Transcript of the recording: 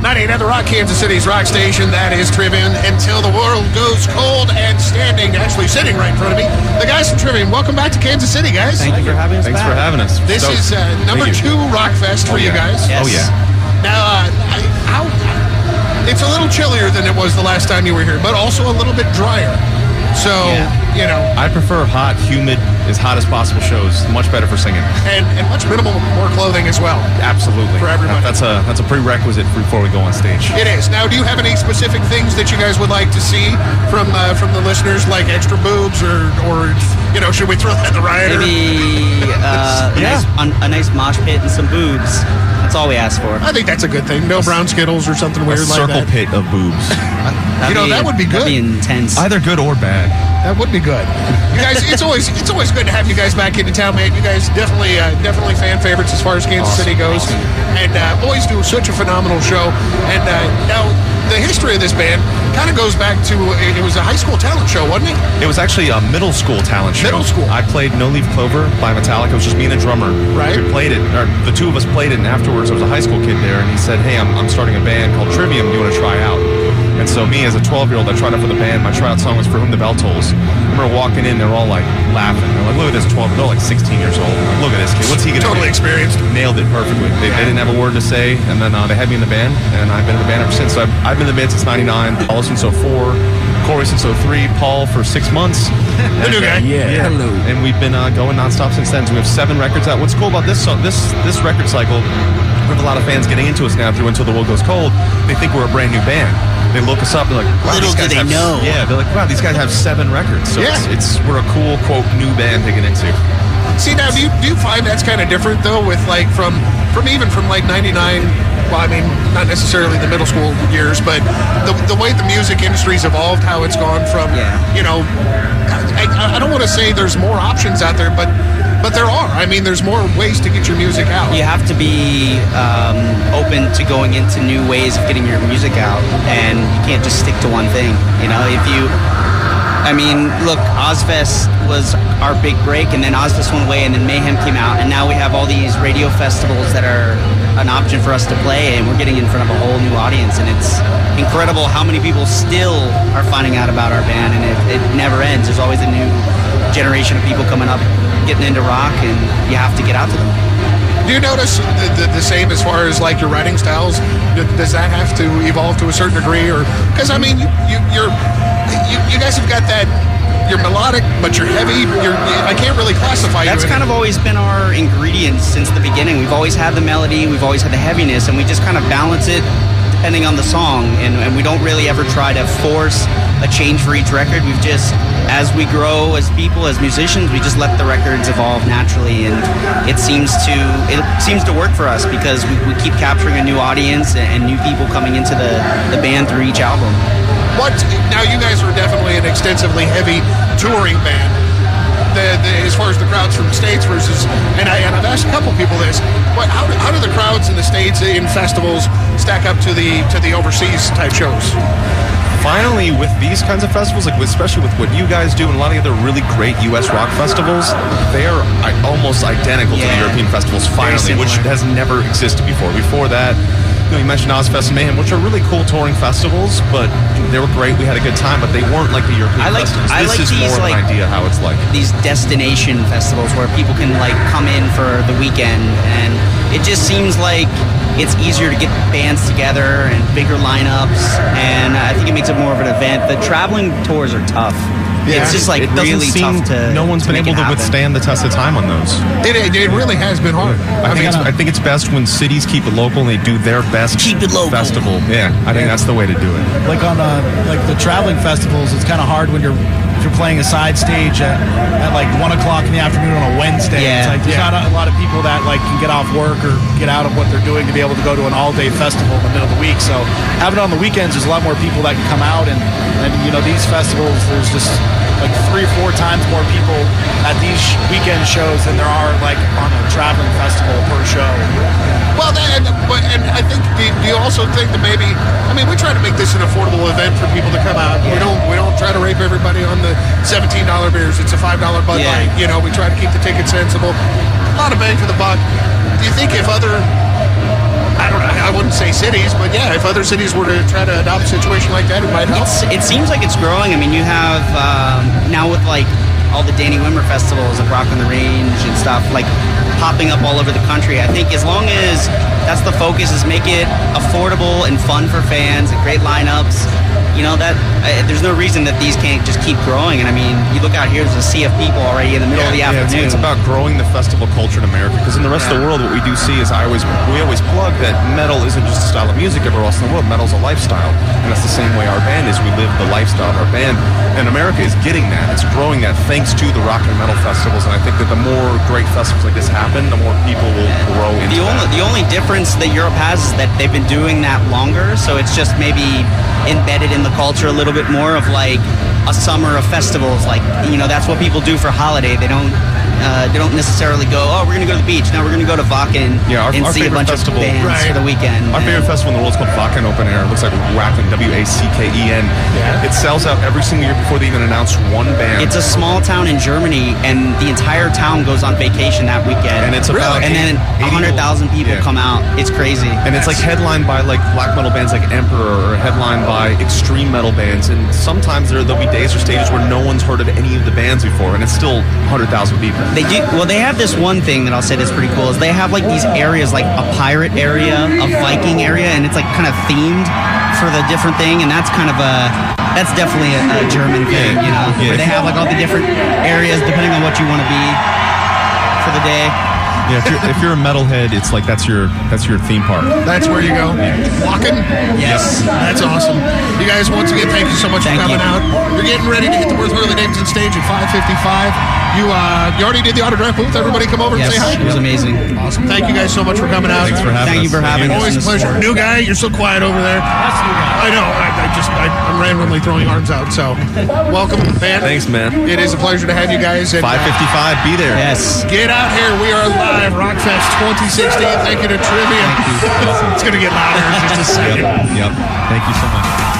98 at the Rock, Kansas City's rock station. That is Trivium. Until the world goes cold, and standing, actually sitting right in front of me, the guys from Trivium. Welcome back to Kansas City, guys. Thank you for having us. Thanks for having us. This is number 2 Rockfest for you guys. Yes. Oh, yeah. Now, it's a little chillier than it was the last time you were here, but also a little bit drier. So, you know. I prefer hot, humid, as hot as possible shows. Much better for singing. And much minimal more clothing as well. Absolutely. For everybody. That's a prerequisite before we go on stage. It is. Now, do you have any specific things that you guys would like to see from the listeners, like extra boobs or you know, should we throw that in the riot? Maybe a nice mosh pit and some boobs. That's all we ask for. I think that's a good thing. No brown Skittles or something weird like that. A circle pit of boobs. That would be good. That'd be intense. Either good or bad. That would be good. You guys, it's always good to have you guys back into town, man. You guys definitely fan favorites as far as Kansas City goes, and always do such a phenomenal show. And now the history of this band kind of goes back to it was a high school talent show, wasn't it? It was actually a middle school talent show. Middle school. I played No Leaf Clover by Metallica. It was just me and a drummer. Right. We played it. Or the two of us played it, and afterwards there was a high school kid there, and he said, "Hey, I'm starting a band called Trivium. Do you want to try out?" And so me, as a 12-year-old, I tried out for the band. My tryout song was For Whom the Bell Tolls. I remember walking in, they were all like laughing. They're like, "Look at this 12." They're like 16 years old. Like, "Look at this kid. What's he gonna do?" Totally experienced. Nailed it perfectly. They didn't have a word to say, and then they had me in the band, and I've been in the band ever since. So I've been in the band since '99. Paul since '04. Corey since '03. Paul for 6 months. The new guy. Yeah. Hello. And we've been going nonstop since then. So we have 7 records out. What's cool about this record cycle? We have a lot of fans getting into us now through Until the World Goes Cold. They think we're a brand new band. They look us up. They're like, wow, little do they know. Yeah, they're like, wow, these guys have 7 records. So we're a cool, quote, new band to get into. See, now, do you find that's kind of different, though, with, like, from like, 99, well, I mean, not necessarily the middle school years, but the way the music industry's evolved, how it's gone from, you know, I don't want to say there's more options out there, but there are. I mean, there's more ways to get your music out. You have to be open to going into new ways of getting your music out, and you can't just stick to one thing. You know, I mean, look, Ozfest was our big break, and then Ozfest went away, and then Mayhem came out, and now we have all these radio festivals that are an option for us to play, and we're getting in front of a whole new audience, and it's incredible how many people still are finding out about our band, and it never ends. There's always a new generation of people coming up, getting into rock, and you have to get out to them. Do you notice the same as far as like your writing styles? Does that have to evolve to a certain degree, or because I mean you guys have got that, you're melodic but you're heavy. I can't really classify you. That's kind of always been our ingredients since the beginning. We've always had the melody, we've always had the heaviness, and we just kind of balance it depending on the song, and we don't really ever try to force a change for each record. We've just, as we grow as people, as musicians, we just let the records evolve naturally, and it seems to work for us because we keep capturing a new audience and new people coming into the band through each album. Now you guys are definitely an extensively heavy touring band. As far as the crowds from the States versus, and I've asked a couple people this, how do the crowds in the States in festivals stack up to the overseas type shows? Finally, with these kinds of festivals, like especially with what you guys do and a lot of the other really great U.S. rock festivals, they are almost identical to the European festivals, finally, which has never existed before. Before that, you mentioned Ozfest and Mayhem, which are really cool touring festivals, but they were great. We had a good time, but they weren't like the European festivals. This is more of an idea how it's like. These destination festivals where people can like come in for the weekend, and it just seems like it's easier to get bands together and bigger lineups, and I think it makes it more of an event. The traveling tours are tough. Yeah. It's just like really tough to. No one's been able to withstand the test of time on those. It really has been hard. I think it's best when cities keep it local and they do their best festival. Yeah, I think that's the way to do it. Like on like the traveling festivals, it's kind of hard when you're playing a side stage at like 1 o'clock in the afternoon on a Wednesday. Yeah. It's like there's not a lot of people that like can get off work or get out of what they're doing to be able to go to an all-day festival in the middle of the week. So having it on the weekends, there's a lot more people that can come out, and you know, these festivals, there's just like 3 or 4 times more people at these weekend shows than there are like on a traveling festival per show. Well, and I think, do you also think that maybe, I mean, we try to make this an affordable event for people to come out. Yeah. We don't try to rape everybody on the $17 beers. It's a $5 Bud Light. You know, we try to keep the ticket sensible. A lot of bang for the buck. Do you think if other, I don't know, I wouldn't say say cities, but yeah, if other cities were to try to adopt a situation like that, it might help. It seems like it's growing. I mean, you have now with like all the Danny Wimmer festivals of Rock on the Range and stuff like popping up all over the country. I think as long as that's the focus, is make it affordable and fun for fans and great lineups. You know, that there's no reason that these can't just keep growing. And I mean, you look out here, there's a sea of people already in the middle of the afternoon. It's about growing the festival culture in America, because in the rest of the world, what we do see is we always plug that metal isn't just a style of music everywhere else in the world. Metal's a lifestyle, and that's the same way our band is. We live the lifestyle of our band, and America is getting that. It's growing that thanks to the rock and metal festivals, and I think that the more great festivals like this happen, the more people will grow into that. The only difference that Europe has is that they've been doing that longer, so it's just maybe embedded in the culture a little bit more of like a summer of festivals. Like, you know, that's what people do for holiday. They don't necessarily go, oh, we're going to go to the beach. Now we're going to go to Wacken and see a bunch of bands for the weekend. Our favorite festival in the world is called Wacken Open Air. It looks like Wacken, W-A-C-K-E-N. Yeah. It sells out every single year before they even announce one band. It's a small town in Germany, and the entire town goes on vacation that weekend. And it's about and then 100,000 people come out. It's crazy. And it's like headlined by like black metal bands like Emperor, or headlined by extreme metal bands. And sometimes there'll be days or stages where no one's heard of any of the bands before, and it's still 100,000 people. They do. Well, they have this one thing that I'll say that's pretty cool is they have like these areas, like a pirate area, a Viking area, and it's like kind of themed for the different thing, and that's definitely a German thing, you know, where they have like all the different areas depending on what you want to be for the day. Yeah, if you're a metalhead, it's like that's your theme park. That's where you go. Wacken? Yes. That's awesome. You guys, once again, thank you so much for coming out. You're getting ready to hit the Worth Hurley Davidson stage at 5:55. You already did the autograph booth. Everybody come over and say hi. It was amazing. Awesome. Thank you guys so much for coming out. Thanks for having us. Thank you for having us. Always a pleasure. New guy, you're so quiet over there. I know. I'm randomly throwing arms out. So, welcome, man. Thanks, man. It is a pleasure to have you guys. 5:55. Be there. Yes. Get out here. We are live. Rockfest 2016. Thank you to Trivium. It's going to get louder in just a second. Yep. Thank you so much.